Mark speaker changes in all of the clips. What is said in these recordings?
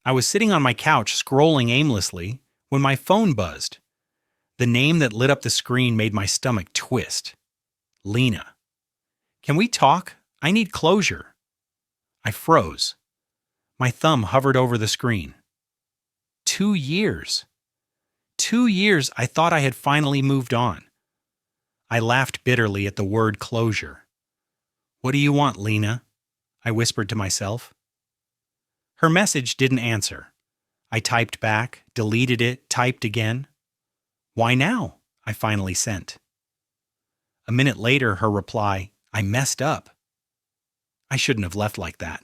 Speaker 1: I was sitting on my couch scrolling aimlessly when my phone buzzed. The name that lit up the screen made my stomach twist. Lena. Can we talk? I need closure. I froze. My thumb hovered over the screen. 2 years. 2 years I thought I had finally moved on. I laughed bitterly at the word closure. What do you want, Lena? I whispered to myself. Her message didn't answer. I typed back, deleted it, typed again. Why now? I finally sent. A minute later, her reply, I messed up. I shouldn't have left like that.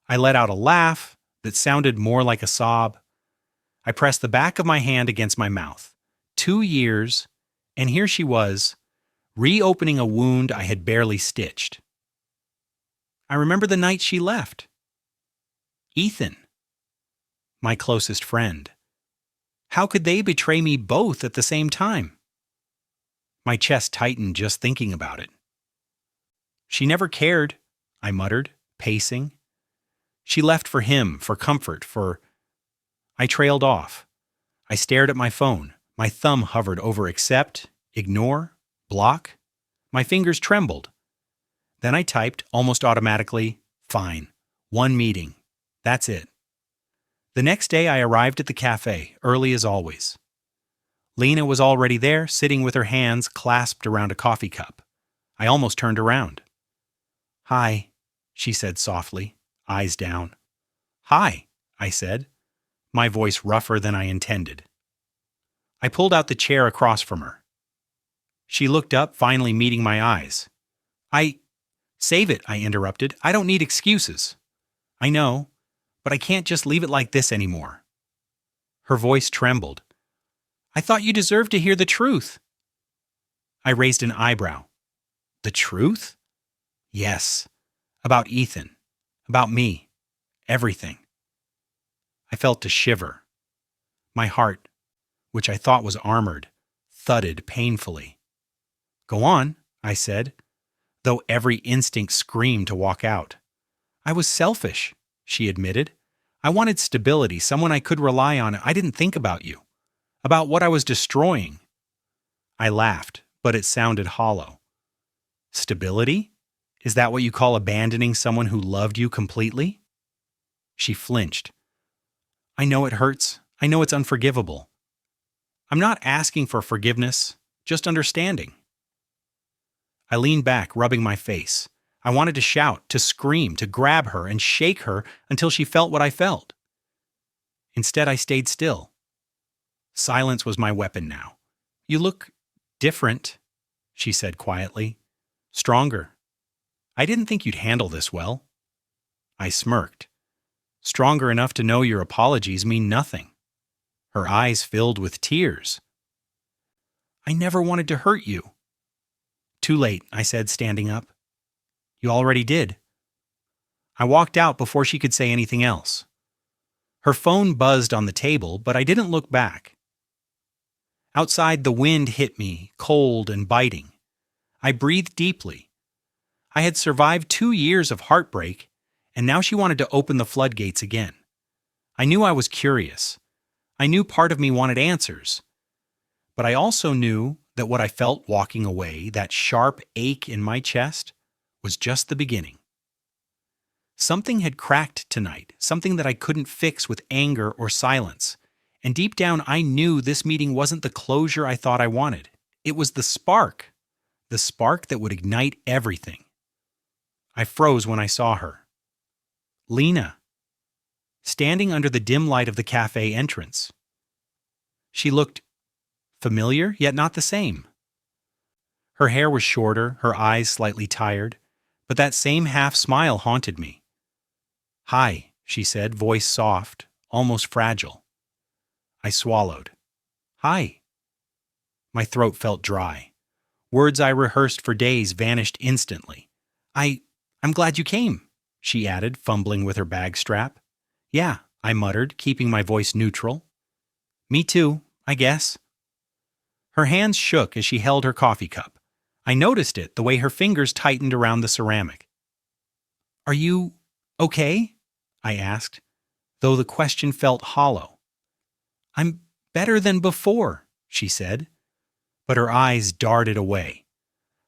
Speaker 1: I let out a laugh that sounded more like a sob. I pressed the back of my hand against my mouth. 2 years, and here she was, reopening a wound I had barely stitched. I remember the night she left. Ethan, my closest friend. How could they betray me both at the same time? My chest tightened just thinking about it. She never cared, I muttered, pacing. She left for him, for comfort, for... I trailed off. I stared at my phone. My thumb hovered over accept, ignore, block. My fingers trembled. Then I typed, almost automatically, fine. 1 meeting. That's it. The next day I arrived at the cafe, early as always. Lena was already there, sitting with her hands clasped around a coffee cup. I almost turned around. Hi, she said softly, eyes down. Hi, I said, my voice rougher than I intended. I pulled out the chair across from her. She looked up, finally meeting my eyes. Save it, I interrupted. I don't need excuses. I know, but I can't just leave it like this anymore. Her voice trembled. I thought you deserved to hear the truth. I raised an eyebrow. The truth? Yes. About Ethan. About me. Everything. I felt a shiver. My heart, which I thought was armored, thudded painfully. Go on, I said, though every instinct screamed to walk out. I was selfish, she admitted. I wanted stability, someone I could rely on. I didn't think about you, about what I was destroying. I laughed, but it sounded hollow. Stability? Is that what you call abandoning someone who loved you completely? She flinched. I know it hurts. I know it's unforgivable. I'm not asking for forgiveness, just understanding. I leaned back, rubbing my face. I wanted to shout, to scream, to grab her and shake her until she felt what I felt. Instead, I stayed still. Silence was my weapon now. You look different, she said quietly. Stronger. I didn't think you'd handle this well. I smirked. Stronger enough to know your apologies mean nothing. Her eyes filled with tears. I never wanted to hurt you. Too late, I said, standing up. You already did. I walked out before she could say anything else. Her phone buzzed on the table, but I didn't look back. Outside, the wind hit me, cold and biting. I breathed deeply. I had survived 2 years of heartbreak, and now she wanted to open the floodgates again. I knew I was curious. I knew part of me wanted answers. But I also knew that what I felt walking away, that sharp ache in my chest, was just the beginning. Something had cracked tonight, something that I couldn't fix with anger or silence. And deep down, I knew this meeting wasn't the closure I thought I wanted. It was the spark that would ignite everything. I froze when I saw her. Lena, standing under the dim light of the cafe entrance. She looked familiar, yet not the same. Her hair was shorter, her eyes slightly tired, but that same half-smile haunted me. Hi, she said, voice soft, almost fragile. I swallowed. Hi. My throat felt dry. Words I rehearsed for days vanished instantly. I'm glad you came, she added, fumbling with her bag strap. Yeah, I muttered, keeping my voice neutral. Me too, I guess. Her hands shook as she held her coffee cup. I noticed it, the way her fingers tightened around the ceramic. Are you okay? I asked. though the question felt hollow. I'm better than before, she said, but her eyes darted away.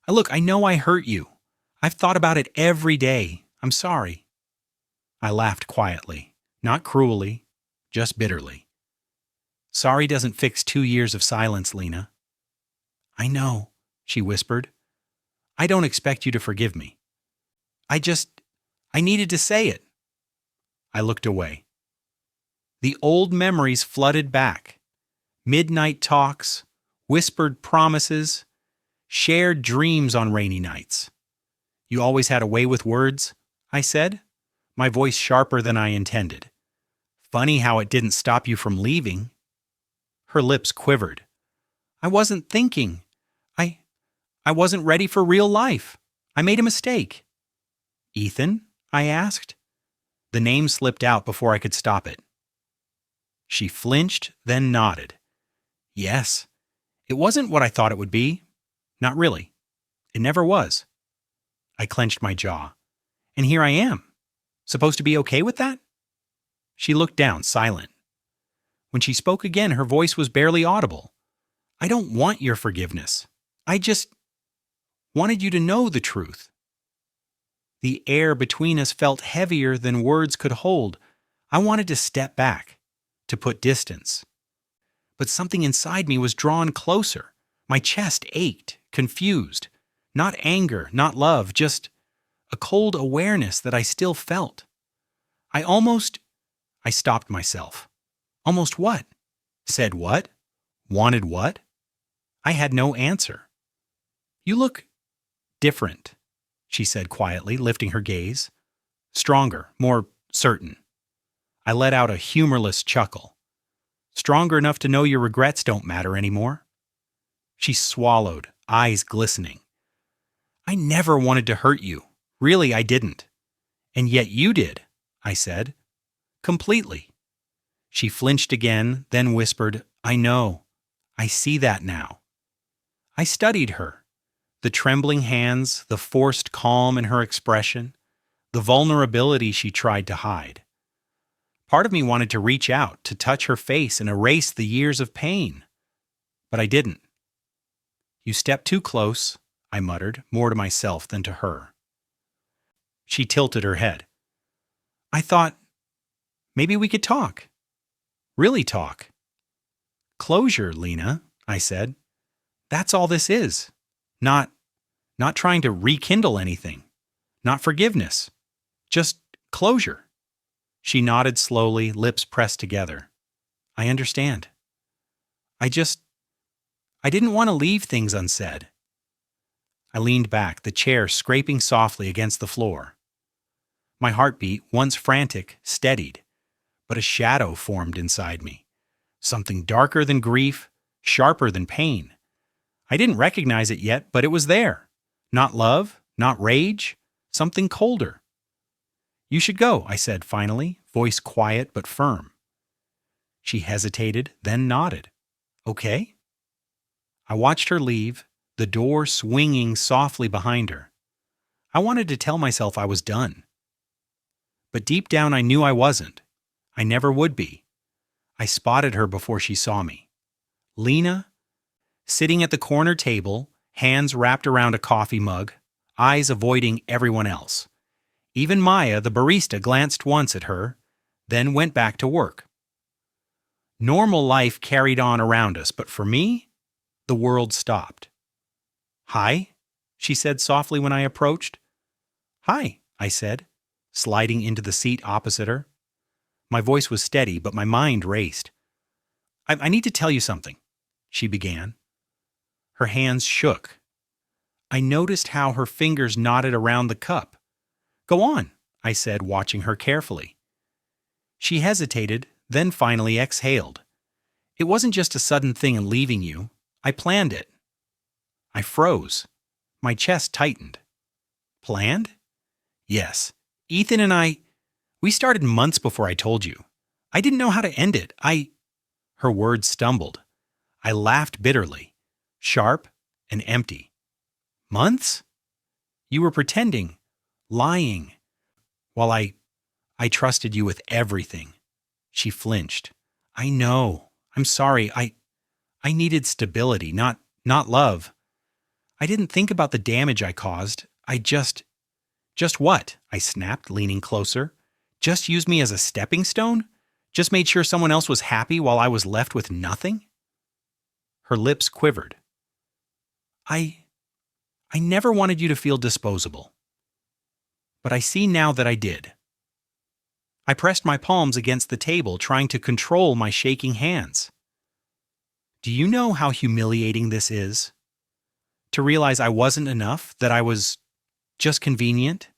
Speaker 1: Look, I know I hurt you. I've thought about it every day. I'm sorry. I laughed quietly, not cruelly, just bitterly. Sorry doesn't fix 2 years of silence, Lena. I know, she whispered. I don't expect you to forgive me. I needed to say it. I looked away. The old memories flooded back. Midnight talks, whispered promises, shared dreams on rainy nights. You always had a way with words, I said, my voice sharper than I intended. Funny how it didn't stop you from leaving. Her lips quivered. I wasn't thinking. I wasn't ready for real life. I made a mistake. Ethan? I asked. The name slipped out before I could stop it. She flinched, then nodded. Yes. It wasn't what I thought it would be. Not really. It never was. I clenched my jaw. And here I am. Supposed to be okay with that? She looked down, silent. When she spoke again, her voice was barely audible. I don't want your forgiveness. I just wanted you to know the truth. The air between us felt heavier than words could hold. I wanted to step back, to put distance. But something inside me was drawn closer. My chest ached, confused. Not anger, not love, just a cold awareness that I still felt. I stopped myself. Almost what? Said what? Wanted what? I had no answer. You look different, she said quietly, lifting her gaze. Stronger, more certain. I let out a humorless chuckle. Stronger enough to know your regrets don't matter anymore. She swallowed, eyes glistening. I never wanted to hurt you. Really, I didn't. And yet you did, I said. Completely. She flinched again, then whispered, I know. I see that now. I studied her. The trembling hands, the forced calm in her expression, the vulnerability she tried to hide. Part of me wanted to reach out, to touch her face and erase the years of pain. But I didn't. You stepped too close, I muttered, more to myself than to her. She tilted her head. I thought, maybe we could talk. Really talk. Closure, Lena, I said. That's all this is. Not trying to rekindle anything. Not forgiveness. Just closure. She nodded slowly, lips pressed together. I understand. I didn't want to leave things unsaid. I leaned back, the chair scraping softly against the floor. My heartbeat, once frantic, steadied, but a shadow formed inside me. Something darker than grief, sharper than pain. I didn't recognize it yet, but it was there. Not love, not rage, something colder. You should go, I said finally, voice quiet but firm. She hesitated, then nodded. Okay? I watched her leave, the door swinging softly behind her. I wanted to tell myself I was done. But deep down I knew I wasn't. I never would be. I spotted her before she saw me. Lena, sitting at the corner table, hands wrapped around a coffee mug, eyes avoiding everyone else. Even Maya, the barista, glanced once at her, then went back to work. Normal life carried on around us, but for me, the world stopped. Hi, she said softly when I approached. Hi, I said, sliding into the seat opposite her. My voice was steady, but my mind raced. I need to tell you something, she began. Her hands shook. I noticed how her fingers knotted around the cup. Go on, I said, watching her carefully. She hesitated, then finally exhaled. It wasn't just a sudden thing in leaving you. I planned it. I froze. My chest tightened. Planned? Yes. Ethan and we started months before I told you. I didn't know how to end it. Her words stumbled. I laughed bitterly, sharp and empty. Months? You were pretending, lying, while I trusted you with everything. She flinched. I know. I'm sorry. I needed stability, not love. I didn't think about the damage I caused. Just what? I snapped, leaning closer. Just used me as a stepping stone? Just made sure someone else was happy while I was left with nothing? Her lips quivered. I never wanted you to feel disposable. But I see now that I did. I pressed my palms against the table, trying to control my shaking hands. Do you know how humiliating this is? To realize I wasn't enough, that I was just convenient?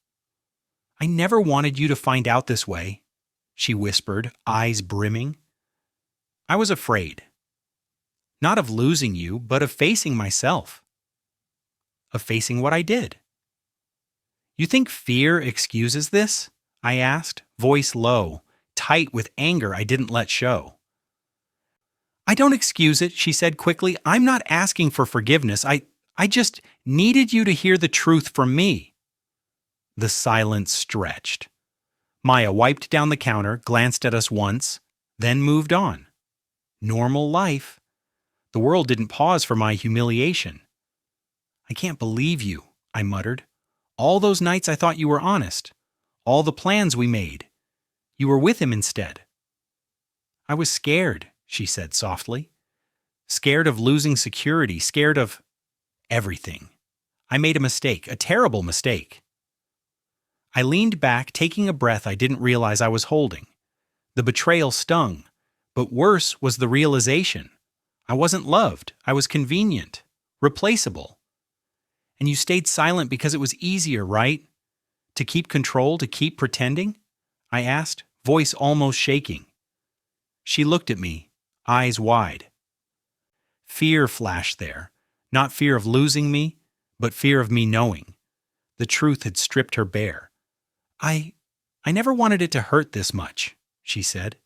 Speaker 1: I never wanted you to find out this way, she whispered, eyes brimming. I was afraid. Not of losing you, but of facing myself. Of facing what I did. You think fear excuses this? I asked, voice low, tight with anger I didn't let show. I don't excuse it, she said quickly. I'm not asking for forgiveness. I just needed you to hear the truth from me. The silence stretched. Maya wiped down the counter, glanced at us once, then moved on. Normal life. The world didn't pause for my humiliation. I can't believe you, I muttered. All those nights I thought you were honest. All the plans we made. You were with him instead. I was scared, she said softly. Scared of losing security, scared of everything. I made a mistake, a terrible mistake. I leaned back, taking a breath I didn't realize I was holding. The betrayal stung, but worse was the realization. I wasn't loved. I was convenient, replaceable. And you stayed silent because it was easier, right? To keep control, to keep pretending? I asked, voice almost shaking. She looked at me, eyes wide. Fear flashed there, not fear of losing me, but fear of me knowing. The truth had stripped her bare. I never wanted it to hurt this much, she said.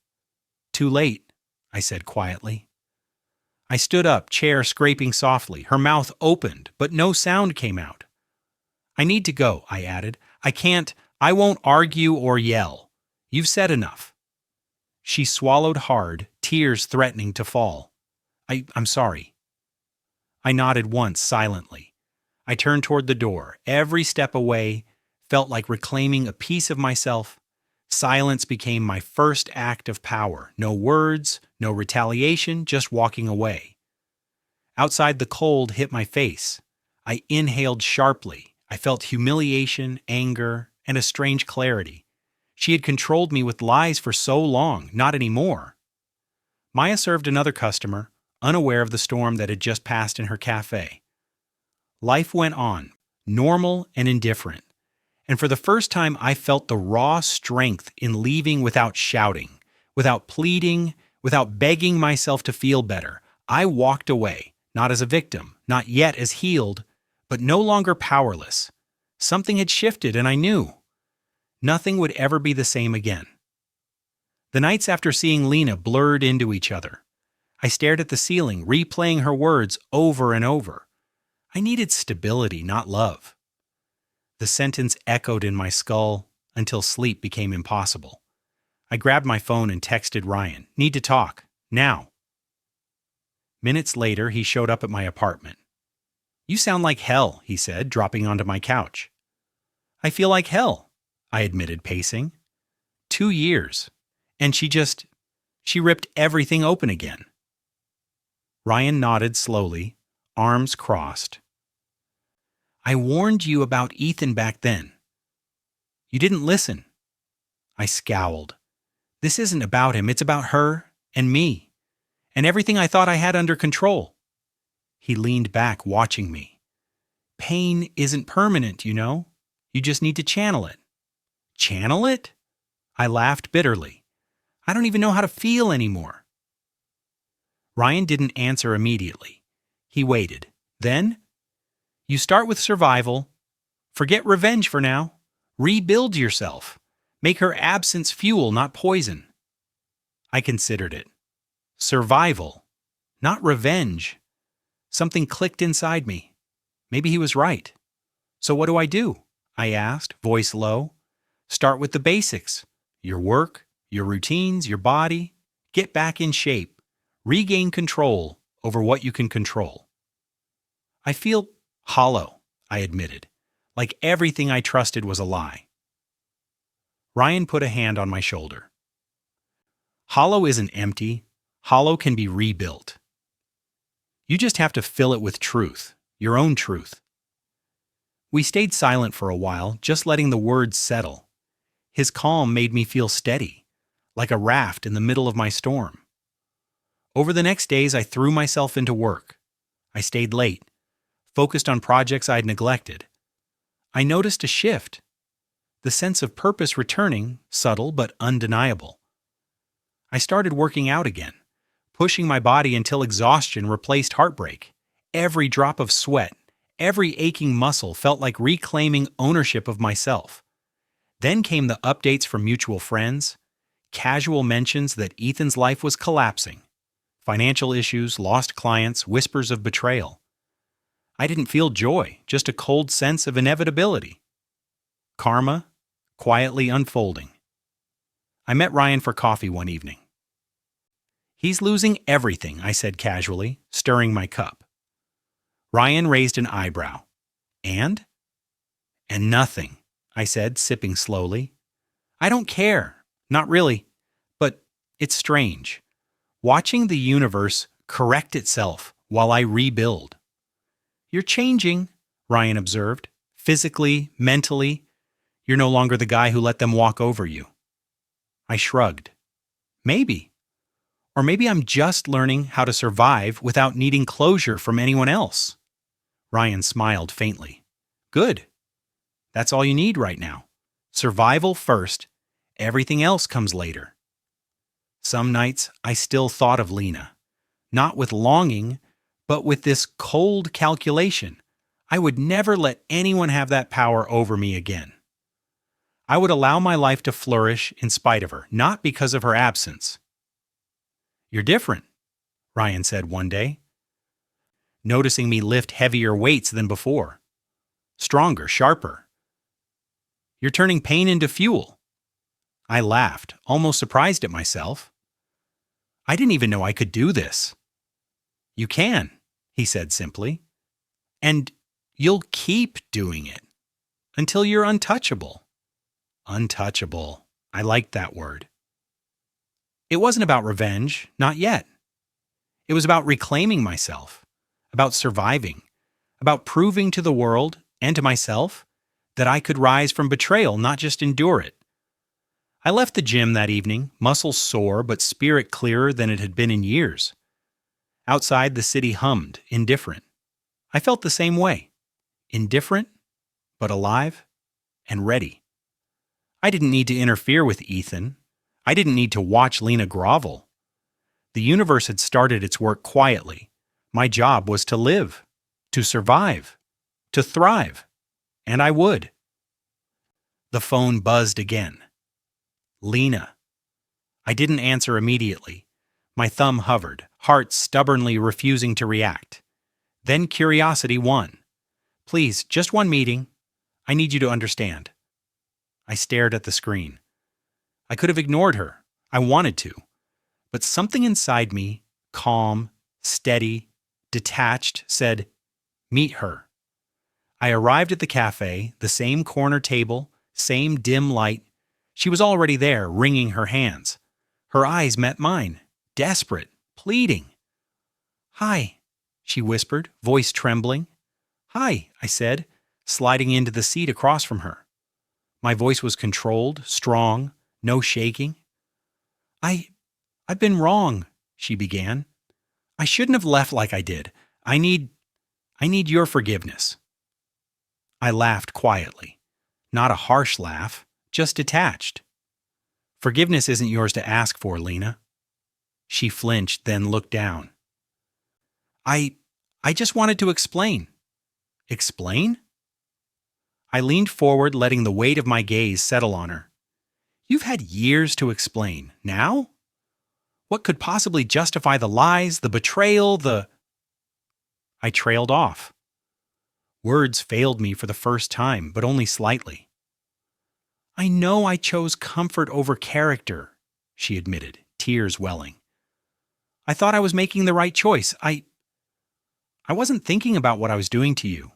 Speaker 1: Too late, I said quietly. I stood up, chair scraping softly. Her mouth opened, but no sound came out. I need to go, I added. I won't argue or yell. You've said enough. She swallowed hard, tears threatening to fall. I'm sorry. I nodded once silently. I turned toward the door. Every step away felt like reclaiming a piece of myself. Silence became my first act of power. No words, no retaliation, just walking away. Outside, the cold hit my face. I inhaled sharply. I felt humiliation, anger, and a strange clarity. She had controlled me with lies for so long, not anymore. Maya served another customer, unaware of the storm that had just passed in her cafe. Life went on, normal and indifferent. And for the first time, I felt the raw strength in leaving without shouting, without pleading, without begging myself to feel better. I walked away, not as a victim, not yet as healed, but no longer powerless. Something had shifted, and I knew. Nothing would ever be the same again. The nights after seeing Lena blurred into each other. I stared at the ceiling, replaying her words over and over. I needed stability, not love. The sentence echoed in my skull until sleep became impossible. I grabbed my phone and texted Ryan, "Need to talk, now." Minutes later, he showed up at my apartment. "You sound like hell," he said, dropping onto my couch. "I feel like hell," I admitted, pacing. 2 years. And she ripped everything open again. Ryan nodded slowly, arms crossed. "I warned you about Ethan back then. You didn't listen." I scowled. "This isn't about him, it's about her and me, and everything I thought I had under control." He leaned back, watching me. "Pain isn't permanent, you know. You just need to channel it." "Channel it?" I laughed bitterly. "I don't even know how to feel anymore." Ryan didn't answer immediately. He waited. Then, "You start with survival. Forget revenge for now. Rebuild yourself. Make her absence fuel, not poison." I considered it. Survival, not revenge. Something clicked inside me. Maybe he was right. "So what do?" I asked, voice low. "Start with the basics. Your work, your routines, your body. Get back in shape. Regain control over what you can control. I feel hollow, I admitted, like everything I trusted was a lie. Ryan put a hand on my shoulder. Hollow isn't empty. Hollow can be rebuilt. You just have to fill it with truth, your own truth. We stayed silent for a while, just letting the words settle. His calm made me feel steady, like a raft in the middle of my storm. Over the next days, I threw myself into work. I stayed late, focused on projects I'd neglected. I noticed a shift. The sense of purpose returning, subtle but undeniable. I started working out again, pushing my body until exhaustion replaced heartbreak. Every drop of sweat, every aching muscle felt like reclaiming ownership of myself. Then came the updates from mutual friends, casual mentions that Ethan's life was collapsing. Financial issues, lost clients, whispers of betrayal. I didn't feel joy, just a cold sense of inevitability. Karma, quietly unfolding. I met Ryan for coffee one evening. He's losing everything, I said casually, stirring my cup. Ryan raised an eyebrow. And? And nothing, I said, sipping slowly. I don't care. Not really. But it's strange. Watching the universe correct itself while I rebuild. You're changing, Ryan observed. Physically, mentally. You're no longer the guy who let them walk over you. I shrugged. Maybe. Or maybe I'm just learning how to survive without needing closure from anyone else. Ryan smiled faintly. Good. That's all you need right now. Survival first. Everything else comes later. Some nights I still thought of Lena. Not with longing, but with this cold calculation. I would never let anyone have that power over me again. I would allow my life to flourish in spite of her, not because of her absence. You're different, Ryan said one day, noticing me lift heavier weights than before. Stronger, sharper. You're turning pain into fuel. I laughed, almost surprised at myself. I didn't even know I could do this. You can, he said simply. And you'll keep doing it until you're untouchable. Untouchable. I liked that word. It wasn't about revenge, not yet. It was about reclaiming myself, about surviving, about proving to the world and to myself that I could rise from betrayal, not just endure it. I left the gym that evening, muscles sore but spirit clearer than it had been in years. Outside, the city hummed, indifferent. I felt the same way. Indifferent, but alive and ready. I didn't need to interfere with Ethan. I didn't need to watch Lena grovel. The universe had started its work quietly. My job was to live, to survive, to thrive. And I would. The phone buzzed again. Lena. I didn't answer immediately. My thumb hovered, heart stubbornly refusing to react. Then curiosity won. Please, just one meeting. I need you to understand. I stared at the screen. I could have ignored her. I wanted to. But something inside me, calm, steady, detached, said, meet her. I arrived at the cafe, the same corner table, same dim light. She was already there, wringing her hands. Her eyes met mine, desperate, pleading. Hi, she whispered, voice trembling. Hi, I said, sliding into the seat across from her. My voice was controlled, strong, no shaking. I've been wrong, she began. I shouldn't have left like I did. I need your forgiveness. I laughed quietly. Not a harsh laugh, just detached. Forgiveness isn't yours to ask for, Lena. She flinched, then looked down. I just wanted to explain. Explain? I leaned forward, letting the weight of my gaze settle on her. You've had years to explain. Now? What could possibly justify the lies, the betrayal, I trailed off. Words failed me for the first time, but only slightly. I know I chose comfort over character, she admitted, tears welling. I thought I was making the right choice. I wasn't thinking about what I was doing to you.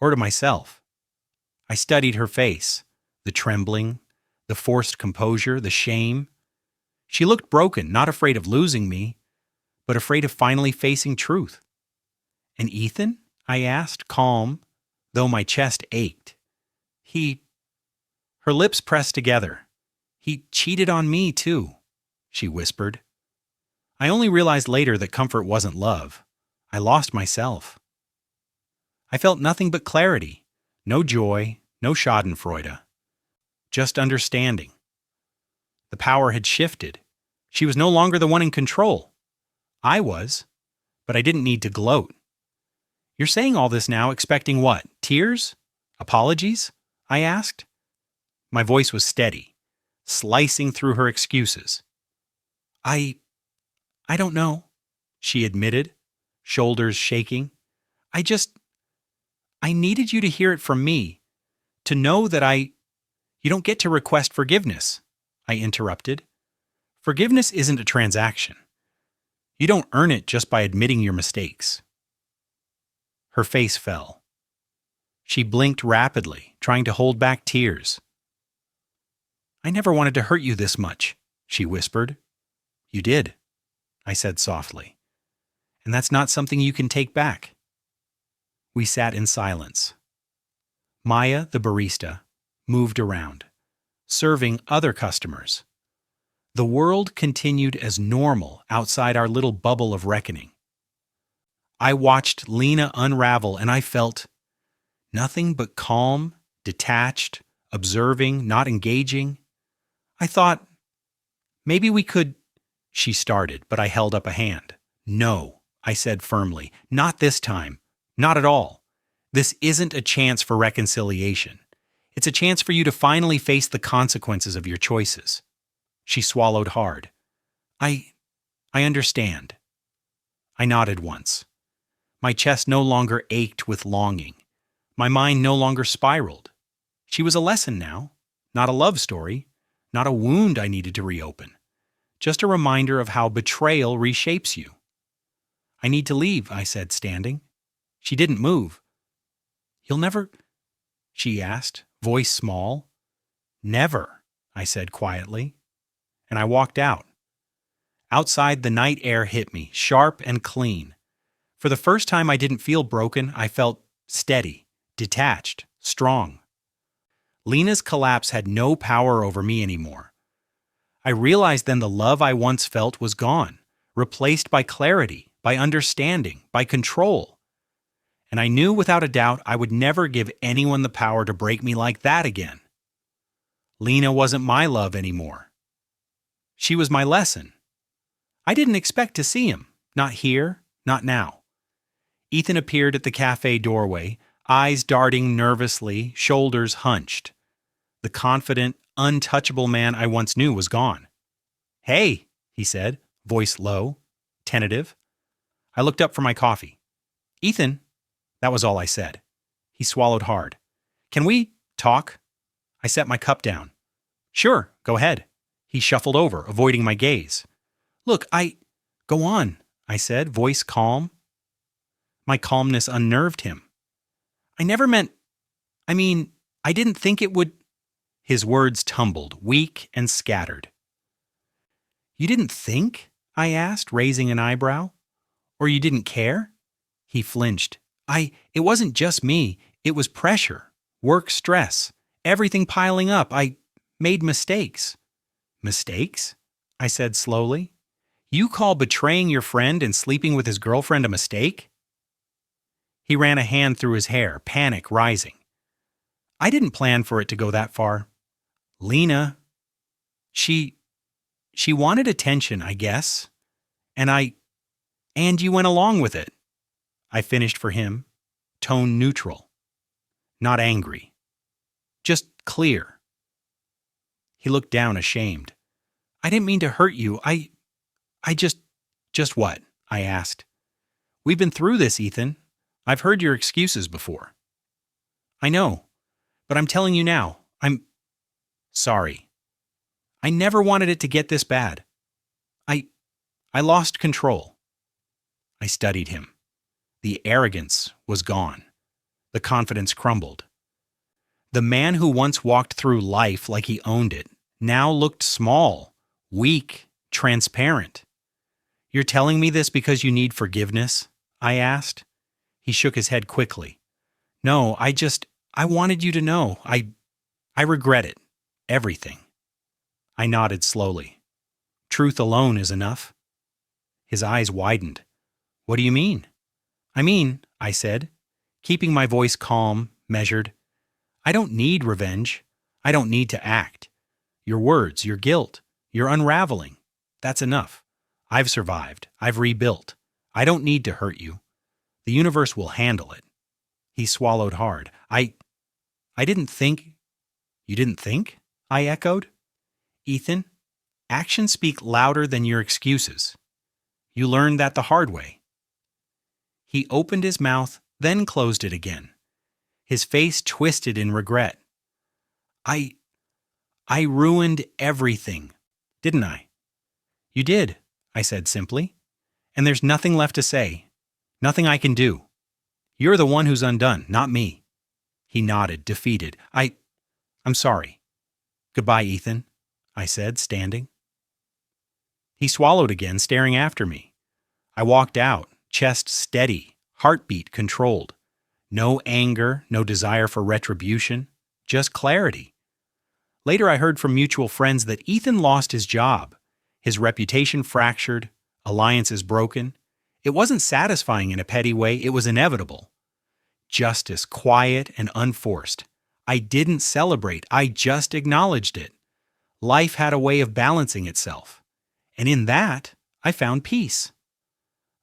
Speaker 1: Or to myself. I studied her face, the trembling, the forced composure, the shame. She looked broken, not afraid of losing me, but afraid of finally facing truth. And Ethan? I asked, calm, though my chest ached. Her lips pressed together. He cheated on me, too, she whispered. I only realized later that comfort wasn't love. I lost myself. I felt nothing but clarity, no joy, no schadenfreude, just understanding. The power had shifted. She was no longer the one in control. I was, but I didn't need to gloat. You're saying all this now expecting what? Tears? Apologies? I asked. My voice was steady, slicing through her excuses. I don't know, she admitted, shoulders shaking. I needed you to hear it from me, to know that You don't get to request forgiveness, I interrupted. Forgiveness isn't a transaction. You don't earn it just by admitting your mistakes. Her face fell. She blinked rapidly, trying to hold back tears. I never wanted to hurt you this much, she whispered. You did, I said softly. And that's not something you can take back. We sat in silence. Maya, the barista, moved around, serving other customers. The world continued as normal outside our little bubble of reckoning. I watched Lena unravel and I felt nothing but calm, detached, observing, not engaging. I thought, maybe we could, she started, but I held up a hand. No, I said firmly, not this time, not at all. This isn't a chance for reconciliation. It's a chance for you to finally face the consequences of your choices. She swallowed hard. I understand. I nodded once. My chest no longer ached with longing. My mind no longer spiraled. She was a lesson now, not a love story, not a wound I needed to reopen. Just a reminder of how betrayal reshapes you. I need to leave, I said, standing. She didn't move. You'll never, she asked, voice small. Never, I said quietly. And I walked out. Outside, the night air hit me, sharp and clean. For the first time I didn't feel broken, I felt steady, detached, strong. Lena's collapse had no power over me anymore. I realized then the love I once felt was gone, replaced by clarity, by understanding, by control. And I knew without a doubt I would never give anyone the power to break me like that again. Lena wasn't my love anymore. She was my lesson. I didn't expect to see him, not here, not now. Ethan appeared at the cafe doorway, eyes darting nervously, shoulders hunched. The confident, untouchable man I once knew was gone. Hey, he said, voice low, tentative. I looked up for my coffee. Ethan, that was all I said. He swallowed hard. Can we talk? I set my cup down. Sure, go ahead. He shuffled over, avoiding my gaze. Look, Go on, I said, voice calm. My calmness unnerved him. I didn't think it would. His words tumbled, weak and scattered. You didn't think? I asked, raising an eyebrow. Or you didn't care? He flinched. It wasn't just me. It was pressure, work stress, everything piling up. I made mistakes. Mistakes? I said slowly. You call betraying your friend and sleeping with his girlfriend a mistake? He ran a hand through his hair, panic rising. I didn't plan for it to go that far. Lena, she wanted attention, I guess. And you went along with it. I finished for him, tone neutral. Not angry. Just clear. He looked down ashamed. I didn't mean to hurt you. Just what? I asked. We've been through this, Ethan. I've heard your excuses before. I know, but I'm telling you now, I'm sorry. I never wanted it to get this bad. I lost control. I studied him. The arrogance was gone. The confidence crumbled. The man who once walked through life like he owned it now looked small, weak, transparent. You're telling me this because you need forgiveness? I asked. He shook his head quickly. No, I wanted you to know. I regret it. Everything. I nodded slowly. Truth alone is enough. His eyes widened. What do you mean? I said, keeping my voice calm, measured. I don't need revenge. I don't need to act. Your words, your guilt, your unraveling. That's enough. I've survived. I've rebuilt. I don't need to hurt you. The universe will handle it. He swallowed hard. I didn't think. You didn't think? I echoed. Ethan, actions speak louder than your excuses. You learned that the hard way. He opened his mouth, then closed it again. His face twisted in regret. I ruined everything, didn't I? You did, I said simply. And there's nothing left to say. Nothing I can do. You're the one who's undone, not me. He nodded, defeated. I'm sorry. Goodbye, Ethan, I said, standing. He swallowed again, staring after me. I walked out, chest steady, heartbeat controlled. No anger, no desire for retribution, just clarity. Later I heard from mutual friends that Ethan lost his job. His reputation fractured, alliances broken. It wasn't satisfying in a petty way, it was inevitable. Justice, quiet and unforced. I didn't celebrate, I just acknowledged it. Life had a way of balancing itself. And in that, I found peace.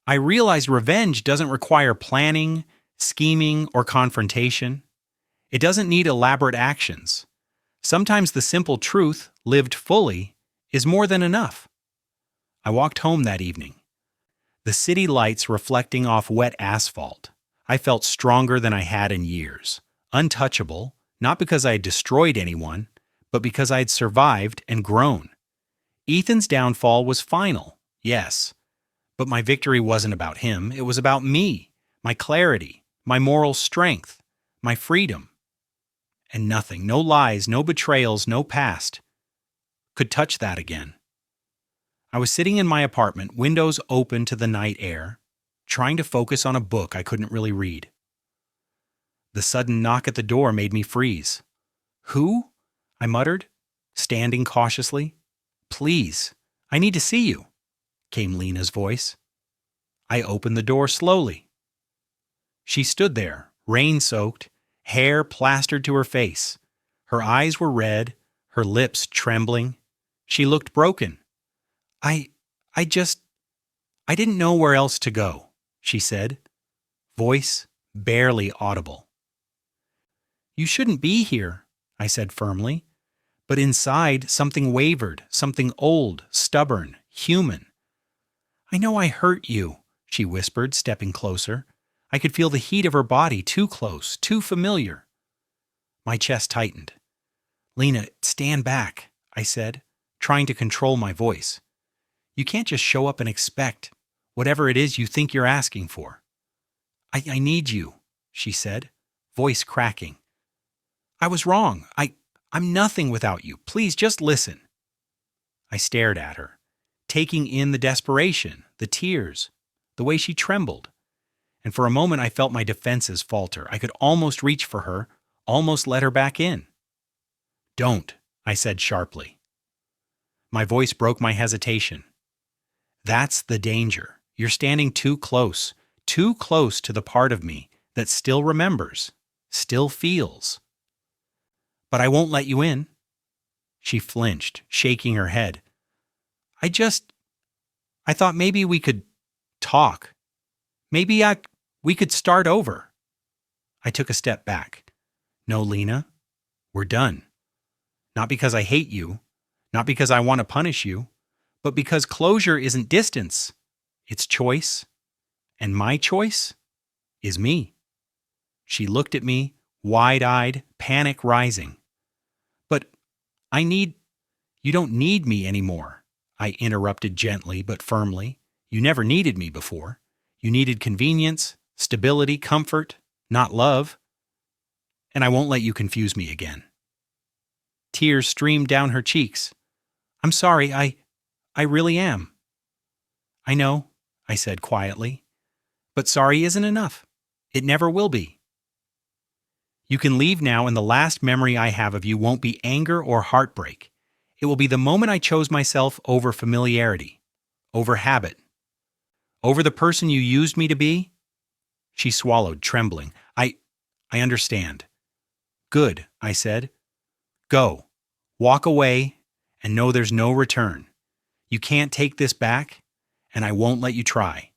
Speaker 1: I realized revenge doesn't require planning, scheming, or confrontation. It doesn't need elaborate actions. Sometimes the simple truth, lived fully, is more than enough. I walked home that evening. The city lights reflecting off wet asphalt. I felt stronger than I had in years. Untouchable, not because I had destroyed anyone, but because I had survived and grown. Ethan's downfall was final, yes. But my victory wasn't about him, it was about me, my clarity, my moral strength, my freedom. And nothing, no lies, no betrayals, no past, could touch that again. I was sitting in my apartment, windows open to the night air, trying to focus on a book I couldn't really read. The sudden knock at the door made me freeze. Who? I muttered, standing cautiously. Please, I need to see you, came Lena's voice. I opened the door slowly. She stood there, rain-soaked, hair plastered to her face. Her eyes were red, her lips trembling. She looked broken. I didn't know where else to go, she said, voice barely audible. You shouldn't be here, I said firmly, but inside something wavered, something old, stubborn, human. I know I hurt you, she whispered, stepping closer. I could feel the heat of her body, too close, too familiar. My chest tightened. Lena, stand back, I said, trying to control my voice. You can't just show up and expect whatever it is you think you're asking for. I need you, she said, voice cracking. I was wrong. I'm nothing without you. Please just listen. I stared at her, taking in the desperation, the tears, the way she trembled. And for a moment I felt my defenses falter. I could almost reach for her, almost let her back in. Don't, I said sharply. My voice broke my hesitation. That's the danger. You're standing too close to the part of me that still remembers, still feels. But I won't let you in. She flinched, shaking her head. I thought maybe we could talk. Maybe we could start over. I took a step back. No, Lena, we're done. Not because I hate you, not because I want to punish you, but because closure isn't distance, it's choice. And my choice is me. She looked at me, wide-eyed, panic rising. But I need You don't need me anymore, I interrupted gently but firmly. You never needed me before. You needed convenience, stability, comfort, not love. And I won't let you confuse me again. Tears streamed down her cheeks. I'm sorry, I really am. I know, I said quietly. But sorry isn't enough. It never will be. You can leave now, and the last memory I have of you won't be anger or heartbreak. It will be the moment I chose myself over familiarity, over habit, over the person you used me to be. She swallowed, trembling. I understand. Good, I said. Go. Walk away and know there's no return. You can't take this back, and I won't let you try.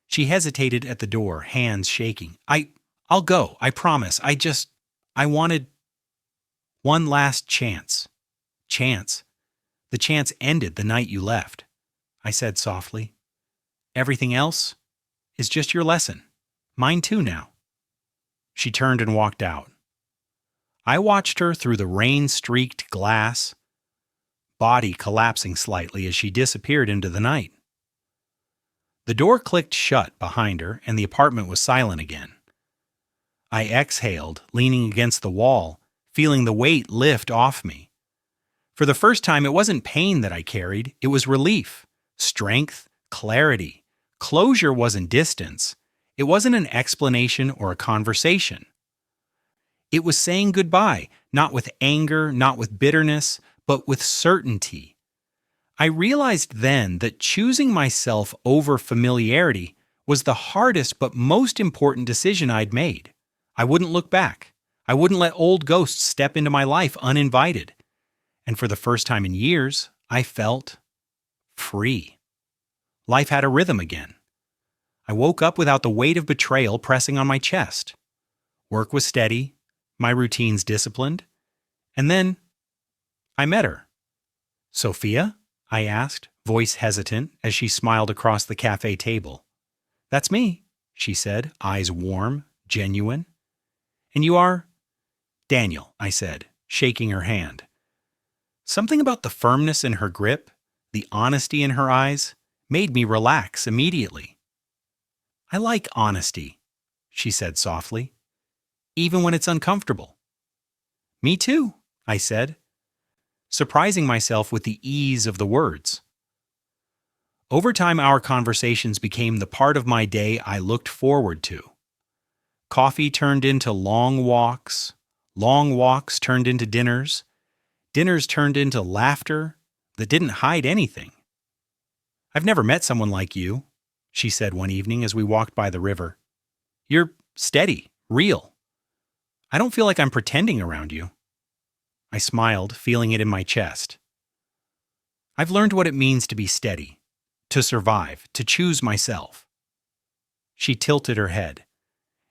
Speaker 1: She hesitated at the door, hands shaking. I'll go, I promise. I wanted one last chance. Chance. The chance ended the night you left, I said softly. Everything else is just your lesson. Mine too now. She turned and walked out. I watched her through the rain-streaked glass, body collapsing slightly as she disappeared into the night. The door clicked shut behind her, and the apartment was silent again. I exhaled, leaning against the wall, feeling the weight lift off me. For the first time, it wasn't pain that I carried, it was relief, strength, clarity. Closure wasn't distance. It wasn't an explanation or a conversation. It was saying goodbye, not with anger, not with bitterness, but with certainty. I realized then that choosing myself over familiarity was the hardest but most important decision I'd made. I wouldn't look back. I wouldn't let old ghosts step into my life uninvited. And for the first time in years, I felt free. Life had a rhythm again. I woke up without the weight of betrayal pressing on my chest. Work was steady, my routines disciplined, and then I met her. Sophia? I asked, voice hesitant, as she smiled across the cafe table. That's me, she said, eyes warm, genuine. And you are? Daniel, I said, shaking her hand. Something about the firmness in her grip, the honesty in her eyes, made me relax immediately. I like honesty, she said softly, even when it's uncomfortable. Me too, I said, surprising myself with the ease of the words. Over time, our conversations became the part of my day I looked forward to. Coffee turned into long walks turned into dinners turned into laughter that didn't hide anything. I've never met someone like you, she said one evening as we walked by the river. You're steady, real. I don't feel like I'm pretending around you. I smiled, feeling it in my chest. I've learned what it means to be steady, to survive, to choose myself. She tilted her head.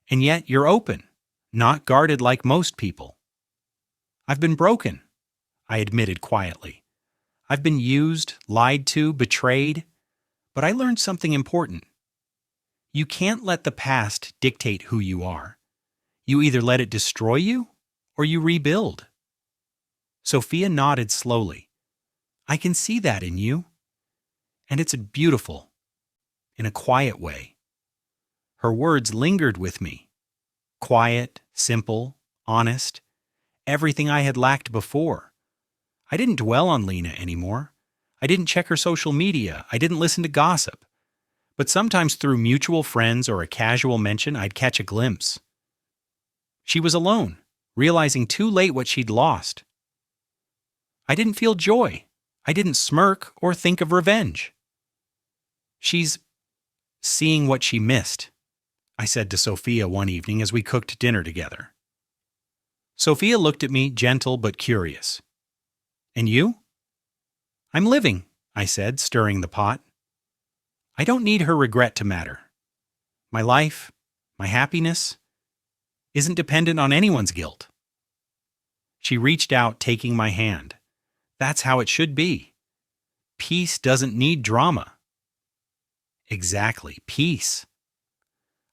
Speaker 1: And yet you're open, not guarded like most people. I've been broken, I admitted quietly. I've been used, lied to, betrayed, but I learned something important. You can't let the past dictate who you are. You either let it destroy you, or you rebuild. Sophia nodded slowly. I can see that in you. And it's beautiful, in a quiet way. Her words lingered with me. Quiet, simple, honest, everything I had lacked before. I didn't dwell on Lena anymore. I didn't check her social media. I didn't listen to gossip. But sometimes through mutual friends or a casual mention, I'd catch a glimpse. She was alone, realizing too late what she'd lost. I didn't feel joy. I didn't smirk or think of revenge. She's seeing what she missed, I said to Sophia one evening as we cooked dinner together. Sophia looked at me, gentle but curious. And you? I'm living, I said, stirring the pot. I don't need her regret to matter. My life, my happiness, isn't dependent on anyone's guilt. She reached out, taking my hand. That's how it should be. Peace doesn't need drama. Exactly, peace.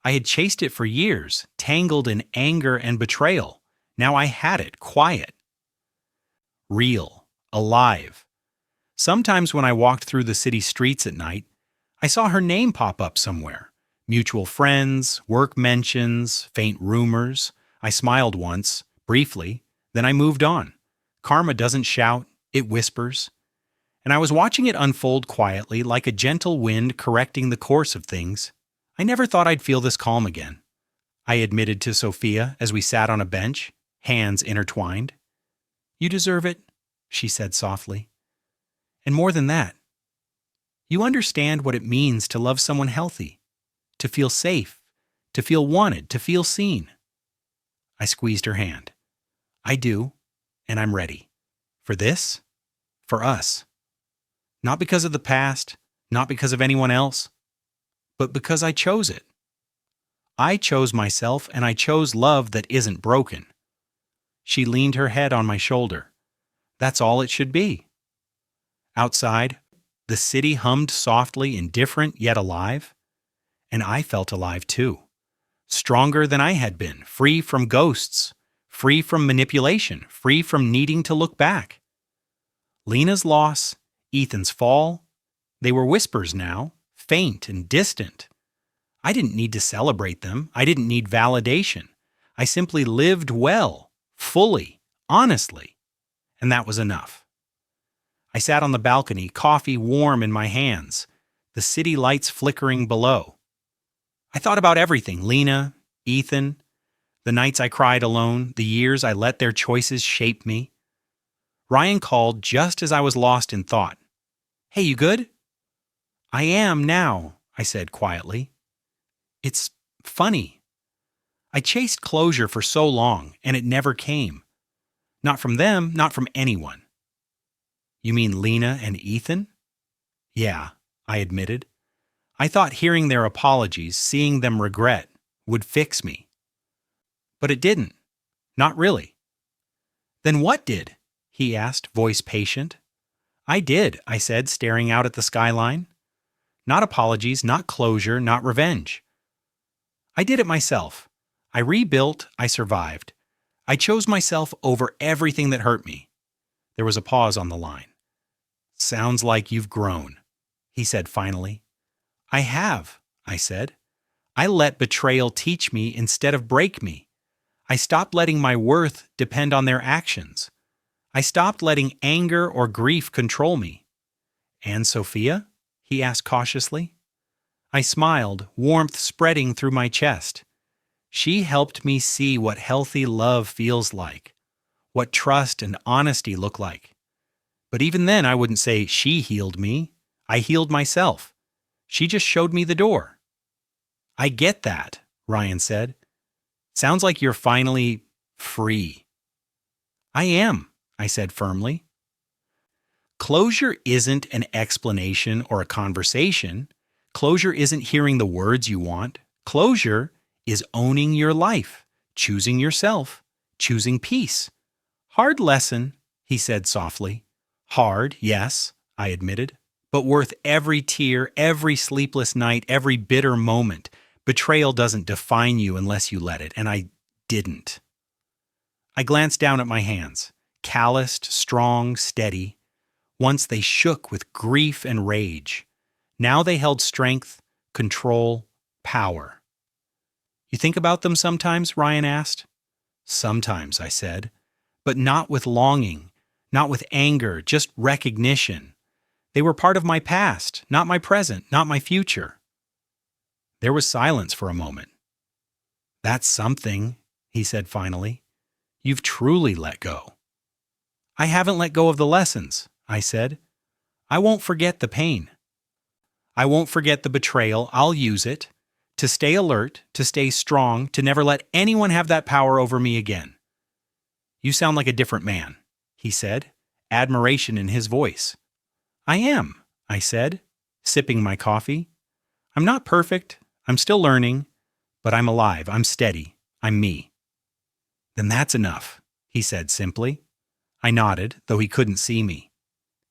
Speaker 1: I had chased it for years, tangled in anger and betrayal. Now I had it, quiet. Real, alive. Sometimes when I walked through the city streets at night, I saw her name pop up somewhere. Mutual friends, work mentions, faint rumors. I smiled once, briefly, then I moved on. Karma doesn't shout, it whispers. And I was watching it unfold quietly like a gentle wind correcting the course of things. I never thought I'd feel this calm again, I admitted to Sophia as we sat on a bench, hands intertwined. You deserve it, she said softly. And more than that, you understand what it means to love someone healthy, to feel safe, to feel wanted, to feel seen. I squeezed her hand. I do, and I'm ready. For this, for us. Not because of the past, not because of anyone else, but because I chose it. I chose myself, and I chose love that isn't broken. She leaned her head on my shoulder. That's all it should be. Outside, the city hummed softly, indifferent yet alive. And I felt alive too. Stronger than I had been, free from ghosts, free from manipulation, free from needing to look back. Lena's loss, Ethan's fall, they were whispers now, faint and distant. I didn't need to celebrate them. I didn't need validation. I simply lived well, fully, honestly. And that was enough. I sat on the balcony, coffee warm in my hands, the city lights flickering below. I thought about everything, Lena, Ethan, the nights I cried alone, the years I let their choices shape me. Ryan called just as I was lost in thought. Hey, you good? I am now, I said quietly. It's funny. I chased closure for so long, and it never came. Not from them, not from anyone. You mean Lena and Ethan? Yeah, I admitted. I thought hearing their apologies, seeing them regret, would fix me. But it didn't. Not really. Then what did? He asked, voice patient. I did, I said, staring out at the skyline. Not apologies, not closure, not revenge. I did it myself. I rebuilt, I survived. I chose myself over everything that hurt me. There was a pause on the line. Sounds like you've grown, he said finally. I have, I said. I let betrayal teach me instead of break me. I stopped letting my worth depend on their actions. I stopped letting anger or grief control me. And Sophia? He asked cautiously. I smiled, warmth spreading through my chest. She helped me see what healthy love feels like, what trust and honesty look like. But even then, I wouldn't say she healed me. I healed myself. She just showed me the door. I get that, Ryan said. Sounds like you're finally free. I am, I said firmly. Closure isn't an explanation or a conversation. Closure isn't hearing the words you want. Closure is owning your life, choosing yourself, choosing peace. Hard lesson, he said softly. Hard, yes, I admitted, but worth every tear, every sleepless night, every bitter moment. Betrayal doesn't define you unless you let it, and I didn't. I glanced down at my hands, calloused, strong, steady. Once they shook with grief and rage. Now they held strength, control, power. You think about them sometimes, Ryan asked. Sometimes, I said, but not with longing, not with anger, just recognition. They were part of my past, not my present, not my future. There was silence for a moment. That's something, he said finally. You've truly let go. I haven't let go of the lessons, I said. I won't forget the pain. I won't forget the betrayal. I'll use it to stay alert, to stay strong, to never let anyone have that power over me again. You sound like a different man, he said, admiration in his voice. I am, I said, sipping my coffee. I'm not perfect. I'm still learning, but I'm alive. I'm steady. I'm me. Then that's enough, he said simply. I nodded, though he couldn't see me.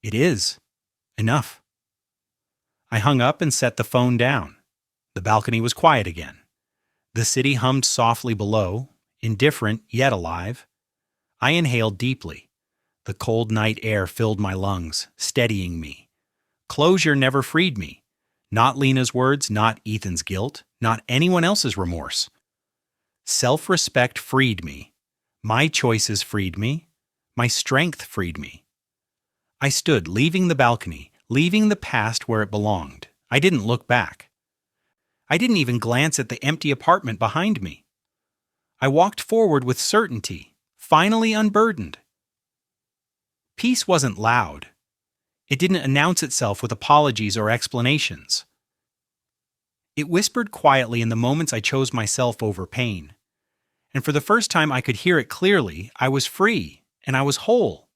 Speaker 1: It is. Enough. I hung up and set the phone down. The balcony was quiet again. The city hummed softly below, indifferent yet alive. I inhaled deeply. The cold night air filled my lungs, steadying me. Closure never freed me. Not Lena's words, not Ethan's guilt, not anyone else's remorse. Self-respect freed me. My choices freed me. My strength freed me. I stood, leaving the balcony, leaving the past where it belonged. I didn't look back. I didn't even glance at the empty apartment behind me. I walked forward with certainty, finally unburdened. Peace wasn't loud. It didn't announce itself with apologies or explanations. It whispered quietly in the moments I chose myself over pain. And for the first time I could hear it clearly, I was free, and I was whole.